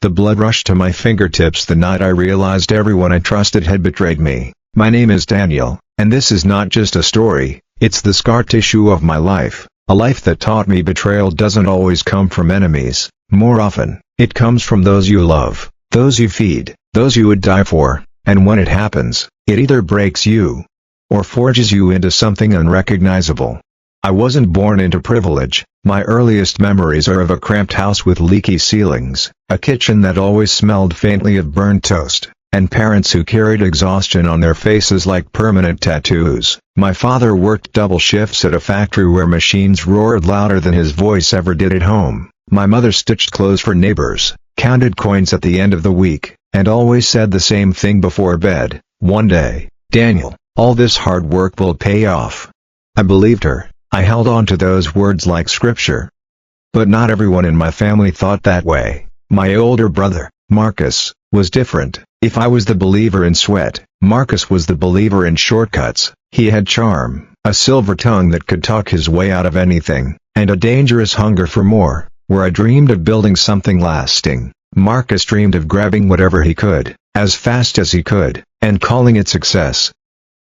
The blood rushed to my fingertips the night I realized everyone I trusted had betrayed me. My name is Daniel, and this is not just a story, it's the scar tissue of my life, a life that taught me betrayal doesn't always come from enemies. More often, it comes from those you love, those you feed, those you would die for, and when it happens, it either breaks you or forges you into something unrecognizable. I wasn't born into privilege. My earliest memories are of a cramped house with leaky ceilings, a kitchen that always smelled faintly of burnt toast, and parents who carried exhaustion on their faces like permanent tattoos. My father worked double shifts at a factory where machines roared louder than his voice ever did at home. My mother stitched clothes for neighbors, counted coins at the end of the week, and always said the same thing before bed: "One day, Daniel, all this hard work will pay off." I believed her. I held on to those words like scripture. But not everyone in my family thought that way. My older brother, Marcus, was different. If I was the believer in sweat, Marcus was the believer in shortcuts. He had charm, a silver tongue that could talk his way out of anything, and a dangerous hunger for more. Where I dreamed of building something lasting, Marcus dreamed of grabbing whatever he could, as fast as he could, and calling it success.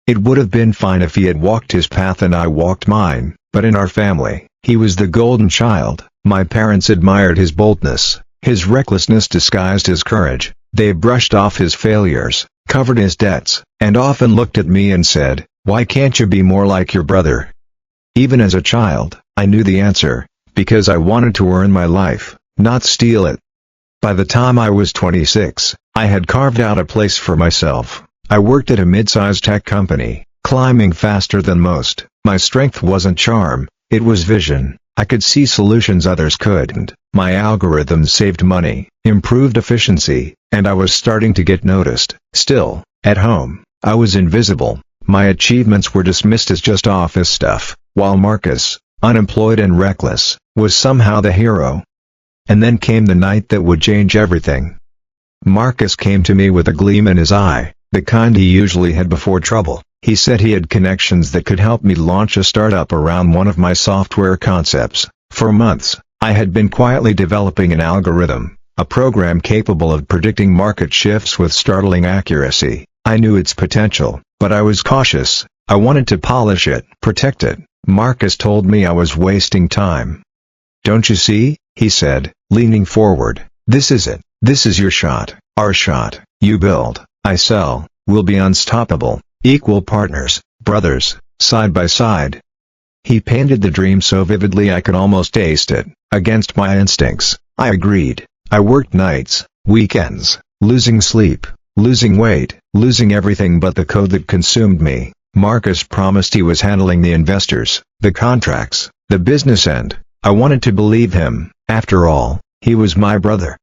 It would have been fine if he had walked his path and I walked mine, but in our family, he was the golden child. My parents admired his boldness, his recklessness disguised his courage. They brushed off his failures, covered his debts, and often looked at me and said, "Why can't you be more like your brother?" Even as a child, I knew the answer, because I wanted to earn my life, not steal it. By the time I was 26, I had carved out a place for myself. I worked at a mid-sized tech company, climbing faster than most. My strength wasn't charm, it was vision. I could see solutions others couldn't. My algorithms saved money, improved efficiency, and I was starting to get noticed. Still, at home, I was invisible. My achievements were dismissed as just office stuff, while Marcus, unemployed and reckless, was somehow the hero. And then came the night that would change everything. Marcus came to me with a gleam in his eye, the kind he usually had before trouble. He said he had connections that could help me launch a startup around one of my software concepts. For months, I had been quietly developing an algorithm, a program capable of predicting market shifts with startling accuracy. I knew its potential, but I was cautious. I wanted to polish it, protect it. Marcus told me I was wasting time. "Don't you see?" he said, leaning forward. "This is it. This is your shot, our shot. You build, I sell, we'll be unstoppable, equal partners, brothers, side by side." He painted the dream so vividly I could almost taste it. Against my instincts, I agreed. I worked nights, weekends, losing sleep, losing weight, losing everything but the code that consumed me. Marcus promised he was handling the investors, the contracts, the business end. I wanted to believe him. After all, he was my brother.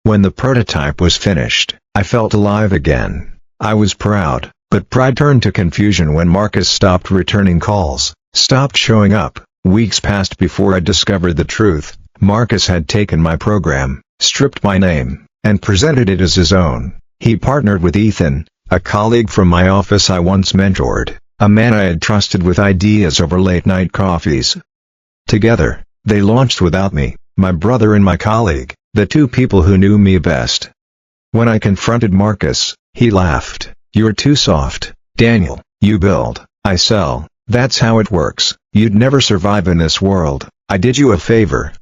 When the prototype was finished, I felt alive again. I was proud, but pride turned to confusion when Marcus stopped returning calls, stopped showing up. Weeks passed before I discovered the truth. Marcus had taken my program, stripped my name, and presented it as his own. He partnered with Ethan, a colleague from my office I once mentored, a man I had trusted with ideas over late-night coffees. Together, they launched without me, my brother and my colleague, the two people who knew me best. When I confronted Marcus, he laughed. "You're too soft, Daniel. You build, I sell. That's how it works. You'd never survive in this world. I did you a favor."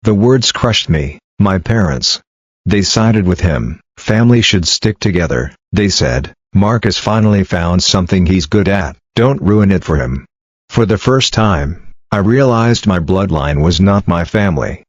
The words crushed me. My parents. They sided with him. Family should stick together, they said. Marcus finally found something he's good at. Don't ruin it for him. For the first time, I realized my bloodline was not my family.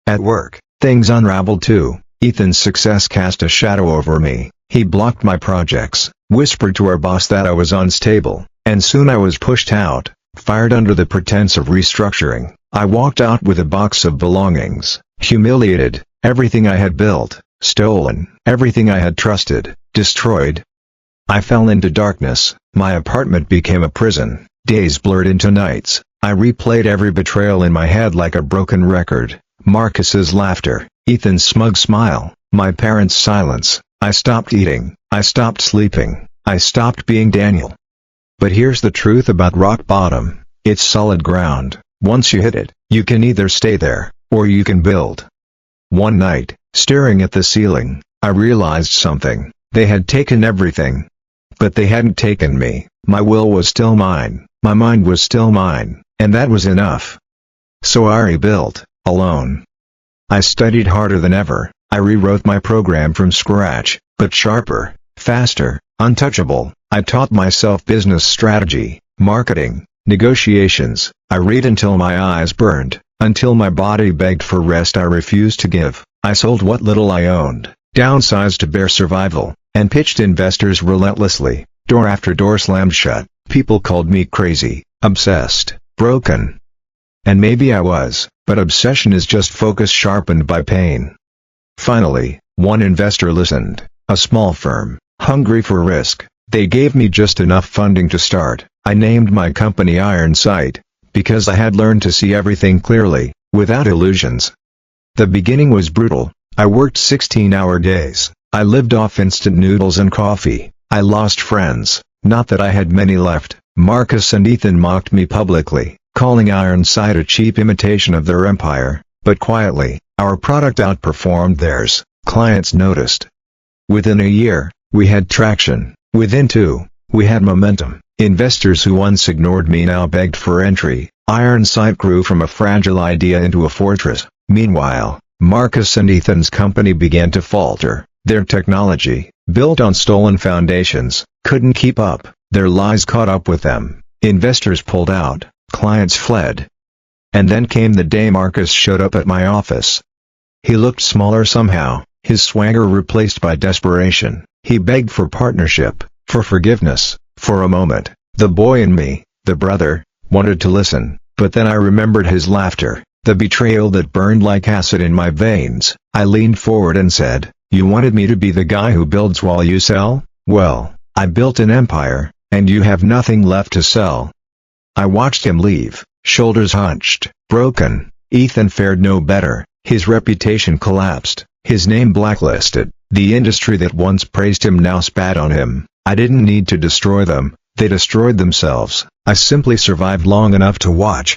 At work, things unraveled too. Ethan's success cast a shadow over me. He blocked my projects, whispered to our boss that I was unstable, and soon I was pushed out, fired under the pretense of restructuring. I walked out with a box of belongings, humiliated, everything I had built, stolen, everything I had trusted, destroyed. I fell into darkness. My apartment became a prison. Days blurred into nights. I replayed every betrayal in my head like a broken record. Marcus's laughter, Ethan's smug smile, my parents' silence. I stopped eating, I stopped sleeping, I stopped being Daniel. But here's the truth about rock bottom, it's solid ground. Once you hit it, you can either stay there, or you can build. One night, Staring at the ceiling, I realized something. They had taken everything. But they hadn't taken me. My will was still mine, my mind was still mine, and that was enough. So I rebuilt, alone. I studied harder than ever. I rewrote my program from scratch, but sharper, faster, untouchable. I taught myself business strategy, marketing, negotiations. I read until my eyes burned, until my body begged for rest I refused to give. I sold what little I owned, downsized to bare survival, and pitched investors relentlessly. Door after door slammed shut. People called me crazy, obsessed, broken. And maybe I was, but obsession is just focus sharpened by pain. Finally, one investor listened, a small firm, hungry for risk. They gave me just enough funding to start. I named my company Iron Sight, because I had learned to see everything clearly, without illusions. The beginning was brutal. I worked 16-hour days. I lived off instant noodles and coffee. I lost friends, not that I had many left. Marcus and Ethan mocked me publicly, calling Iron Sight a cheap imitation of their empire, but quietly, our product outperformed theirs. Clients noticed. Within a year, we had traction. Within 2, we had momentum. Investors who once ignored me now begged for entry. Iron Sight grew from a fragile idea into a fortress. Meanwhile, Marcus and Ethan's company began to falter. Their technology, built on stolen foundations, couldn't keep up. Their lies caught up with them. Investors pulled out, clients fled. And then came the day Marcus showed up at my office. He looked smaller somehow, his swagger replaced by desperation. He begged for partnership, for forgiveness, for a moment. The boy in me, the brother, wanted to listen, but then I remembered his laughter, the betrayal that burned like acid in my veins. I leaned forward and said, "You wanted me to be the guy who builds while you sell? Well, I built an empire, and you have nothing left to sell." I watched him leave, shoulders hunched, broken. Ethan fared no better. His reputation collapsed, his name blacklisted. The industry that once praised him now spat on him. I didn't need to destroy them, they destroyed themselves. I simply survived long enough to watch.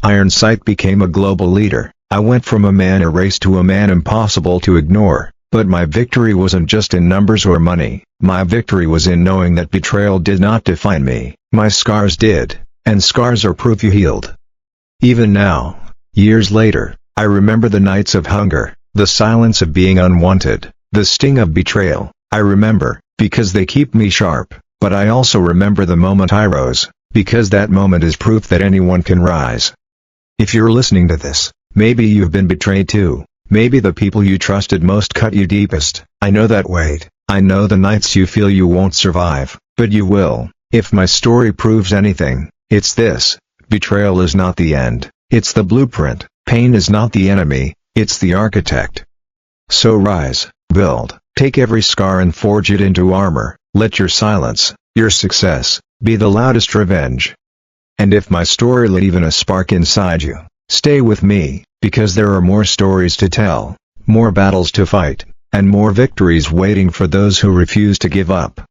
Iron Sight became a global leader. I went from a man erased to a man impossible to ignore. But my victory wasn't just in numbers or money. My victory was in knowing that betrayal did not define me. My scars did, and scars are proof you healed. Even now, years later, I remember the nights of hunger, the silence of being unwanted, the sting of betrayal. I remember, because they keep me sharp, but I also remember the moment I rose, because that moment is proof that anyone can rise. If you're listening to this, maybe you've been betrayed too. Maybe the people you trusted most cut you deepest. I know that weight. I know the nights you feel you won't survive, but you will. If my story proves anything, it's this: betrayal is not the end, it's the blueprint. Pain is not the enemy, it's the architect. So rise, build, take every scar and forge it into armor. Let your silence, your success, be the loudest revenge. And if my story lit even a spark inside you, stay with me, because there are more stories to tell, more battles to fight, and more victories waiting for those who refuse to give up.